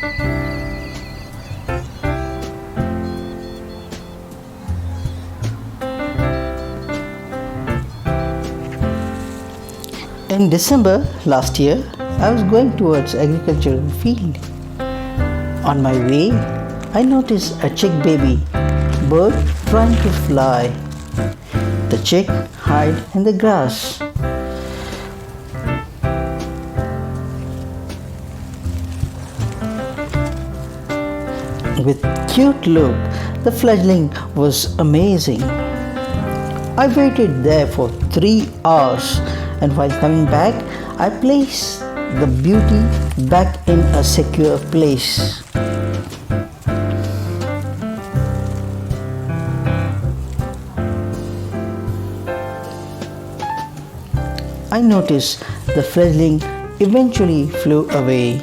In December last year, I was going towards agricultural field. On my way, I noticed a chick baby bird trying to fly. The chick hid in the grass. With cute look, the fledgling was amazing. I waited there for 3 hours, and while coming back, I placed the beauty back in a secure place. I noticed the fledgling eventually flew away.